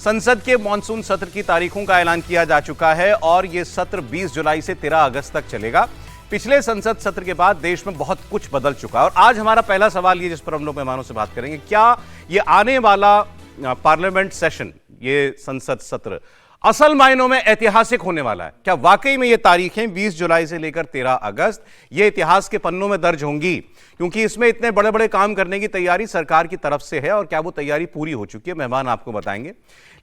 संसद के मॉनसून सत्र की तारीखों का ऐलान किया जा चुका है और यह सत्र 20 जुलाई से 13 अगस्त तक चलेगा। पिछले संसद सत्र के बाद देश में बहुत कुछ बदल चुका है और आज हमारा पहला सवाल ये जिस पर हम लोग मेहमानों से बात करेंगे, क्या ये आने वाला पार्लियामेंट सेशन, ये संसद सत्र असल मायनों में ऐतिहासिक होने वाला है? क्या वाकई में ये तारीखें 20 जुलाई से लेकर 13 अगस्त ये इतिहास के पन्नों में दर्ज होंगी? क्योंकि इसमें इतने बड़े बड़े काम करने की तैयारी सरकार की तरफ से है और क्या वो तैयारी पूरी हो चुकी है, मेहमान आपको बताएंगे।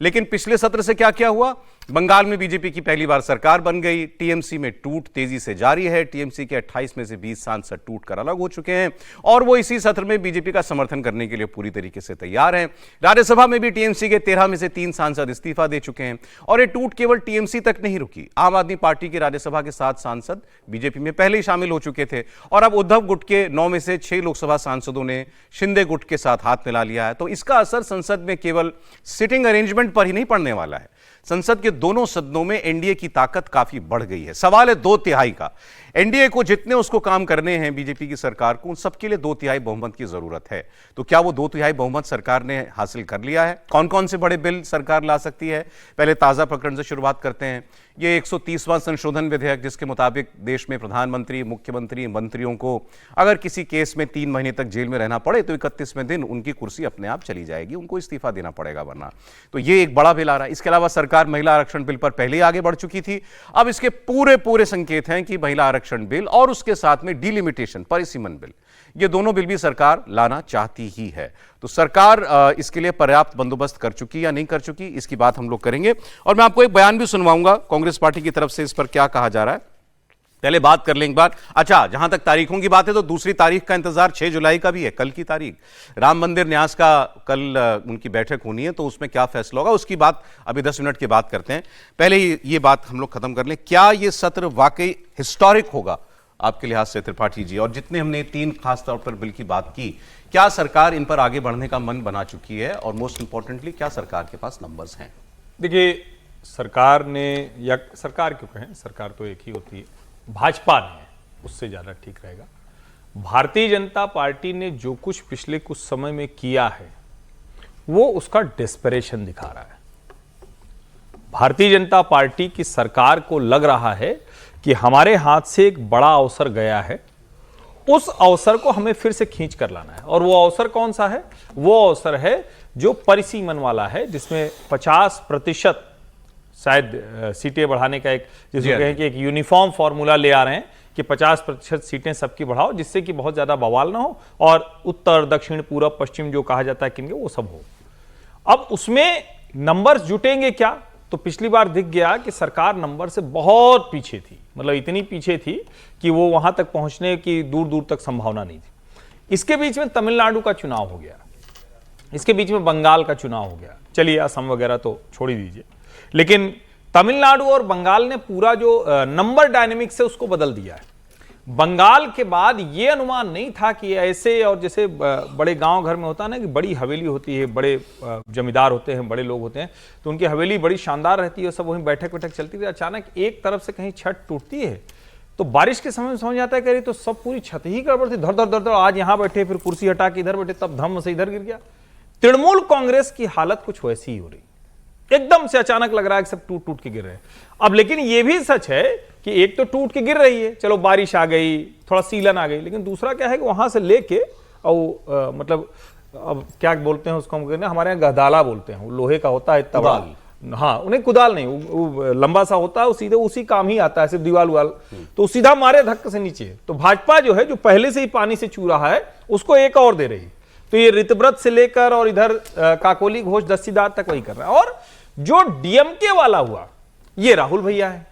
लेकिन पिछले सत्र से क्या क्या हुआ? बंगाल में बीजेपी की पहली बार सरकार बन गई, टीएमसी में टूट तेजी से जारी है, टीएमसी के 28 में से 20 सांसद टूट कर अलग हो चुके हैं और वो इसी सत्र में बीजेपी का समर्थन करने के लिए पूरी तरीके से तैयार हैं। राज्यसभा में भी टीएमसी के 13 में से 3 सांसद इस्तीफा दे चुके हैं और ये टूट केवल टीएमसी तक नहीं रुकी। आम आदमी पार्टी के राज्यसभा के 7 सांसद बीजेपी में पहले ही शामिल हो चुके थे और अब उद्धव गुट के 9 में से 6 लोकसभा सांसदों ने शिंदे गुट के साथ हाथ मिला लिया है। तो इसका असर संसद में केवल सिटिंग अरेंजमेंट पर ही नहीं पड़ने वाला है, संसद के दोनों सदनों में एनडीए की ताकत काफी बढ़ गई है। सवाल है 2/3 का। एनडीए को जितने उसको काम करने हैं बीजेपी की सरकार को, उन सबके लिए 2/3 बहुमत की जरूरत है। तो क्या वो 2/3 बहुमत सरकार ने हासिल कर लिया है? कौन कौन से बड़े बिल सरकार ला सकती है? पहले ताजा प्रकरण से शुरुआत करते हैं। ये 130वां संशोधन विधेयक जिसके मुताबिक देश में प्रधानमंत्री, मुख्यमंत्री, मंत्रियों को अगर किसी केस में 3 महीने तक जेल में रहना पड़े तो 31वें दिन उनकी कुर्सी अपने आप चली जाएगी, उनको इस्तीफा देना पड़ेगा वरना। तो ये एक बड़ा बिल आ रहा है। इसके अलावा सरकार महिला आरक्षण बिल पर पहले ही आगे बढ़ चुकी थी। अब इसके पूरे संकेत हैं कि महिला आरक्षण बिल और उसके साथ में डिलिमिटेशन, परिसीमन बिल, ये दोनों बिल भी सरकार लाना चाहती ही है। तो सरकार इसके लिए पर्याप्त बंदोबस्त कर चुकी या नहीं कर चुकी, इसकी बात हम लोग करेंगे और मैं आपको एक बयान भी सुनवाऊंगा कांग्रेस पार्टी की तरफ से इस पर क्या कहा जा रहा है। पहले बात कर लें एक बार। अच्छा, जहां तक तारीखों की बात है तो दूसरी तारीख का इंतजार 6 जुलाई का भी है, कल की तारीख। राम मंदिर न्यास का कल उनकी बैठक होनी है, तो उसमें क्या फैसला होगा उसकी बात अभी 10 मिनट के बाद करते हैं। पहले ये बात हम लोग खत्म कर लें, क्या ये सत्र वाकई हिस्टोरिक होगा आपके लिहाज से त्रिपाठी जी? और जितने हमने 3 खास तौर पर बिल की बात की, क्या सरकार इन पर आगे बढ़ने का मन बना चुकी है और मोस्ट इंपॉर्टेंटली क्या सरकार के पास नंबर्स हैं? देखिए, सरकार ने, या सरकार क्यों कहें, सरकार तो एक ही होती है, भाजपा ने, उससे ज्यादा ठीक रहेगा, भारतीय जनता पार्टी ने जो कुछ पिछले कुछ समय में किया है वो उसका डेस्परेशन दिखा रहा है। भारतीय जनता पार्टी की सरकार को लग रहा है कि हमारे हाथ से एक बड़ा अवसर गया है, उस अवसर को हमें फिर से खींच कर लाना है। और वो अवसर कौन सा है? वो अवसर है जो परिसीमन वाला है, जिसमें 50% शायद सीटें बढ़ाने का एक, जिसको कहें कि एक यूनिफॉर्म फॉर्मूला ले आ रहे हैं कि 50% सीटें सबकी बढ़ाओ, जिससे कि बहुत ज्यादा बवाल ना हो और उत्तर, दक्षिण, पूरब, पश्चिम जो कहा जाता है किनके, वो सब हो। अब उसमें नंबर्स जुटेंगे क्या? तो पिछली बार दिख गया कि सरकार नंबर से बहुत पीछे थी, मतलब इतनी पीछे थी कि वो वहां तक पहुंचने की दूर दूर तक संभावना नहीं थी। इसके बीच में तमिलनाडु का चुनाव हो गया, इसके बीच में बंगाल का चुनाव हो गया, चलिए असम वगैरह तो छोड़ ही दीजिए, लेकिन तमिलनाडु और बंगाल ने पूरा जो नंबर डायनेमिक्स है उसको बदल दिया है। बंगाल के बाद ये अनुमान नहीं था कि ऐसे, और जैसे बड़े गांव घर में होता है ना कि बड़ी हवेली होती है, बड़े जमींदार होते हैं, बड़े लोग होते हैं, तो उनकी हवेली बड़ी शानदार रहती है, सब वहीं बैठक वैठक चलती थी। अचानक एक तरफ से कहीं छत टूटती है तो बारिश के समय में समझ आता है कह तो सब पूरी छत ही गड़बड़ थी, धर धर धर धर, आज यहां बैठे, फिर कुर्सी हटा के इधर बैठे, तब धम से इधर गिर गया। तृणमूल कांग्रेस की हालत कुछ वैसी ही हो रही, एकदम से अचानक लग रहा है कि सब टूट टूट के गिर रहे हैं। अब लेकिन यह भी सच है कि एक तो टूट के गिर रही है, चलो बारिश आ गई, थोड़ा सीलन आ गई, लेकिन दूसरा क्या है कि वहां से लेके और मतलब अब क्या बोलते हैं उसको, हम हमारे यहाँ गहदाला बोलते हैं, लोहे का होता है तबाल, हाँ उन्हें कुदाल नहीं, वो लंबा सा होता है, वो सीधे उसी काम ही आता है, सिर्फ दीवाल उवाल, तो सीधा मारे धक्के से नीचे। तो भाजपा जो है, जो पहले से ही पानी से चू रहा है, उसको एक और दे रही। तो ये ऋतव्रत से लेकर और इधर काकोली घोष दस्तीदार तक वही कर रहा है। और जो डीएमके वाला हुआ, ये राहुल भैया है,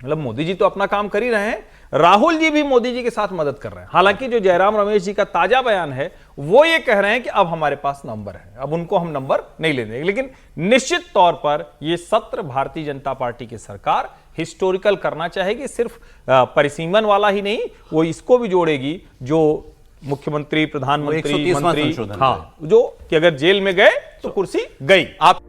मतलब मोदी जी तो अपना काम कर ही रहे हैं, राहुल जी भी मोदी जी के साथ मदद कर रहे हैं। हालांकि जो जयराम रमेश जी का ताजा बयान है वो ये कह रहे हैं कि अब हमारे पास नंबर है, अब उनको हम नंबर नहीं ले देंगे। लेकिन निश्चित तौर पर यह सत्र भारतीय जनता पार्टी की सरकार हिस्टोरिकल करना चाहेगी, सिर्फ परिसीमन वाला ही नहीं, वो इसको भी जोड़ेगी जो मुख्यमंत्री, प्रधानमंत्री, मंत्री, हाँ, जो कि अगर जेल में गए तो कुर्सी गई। आप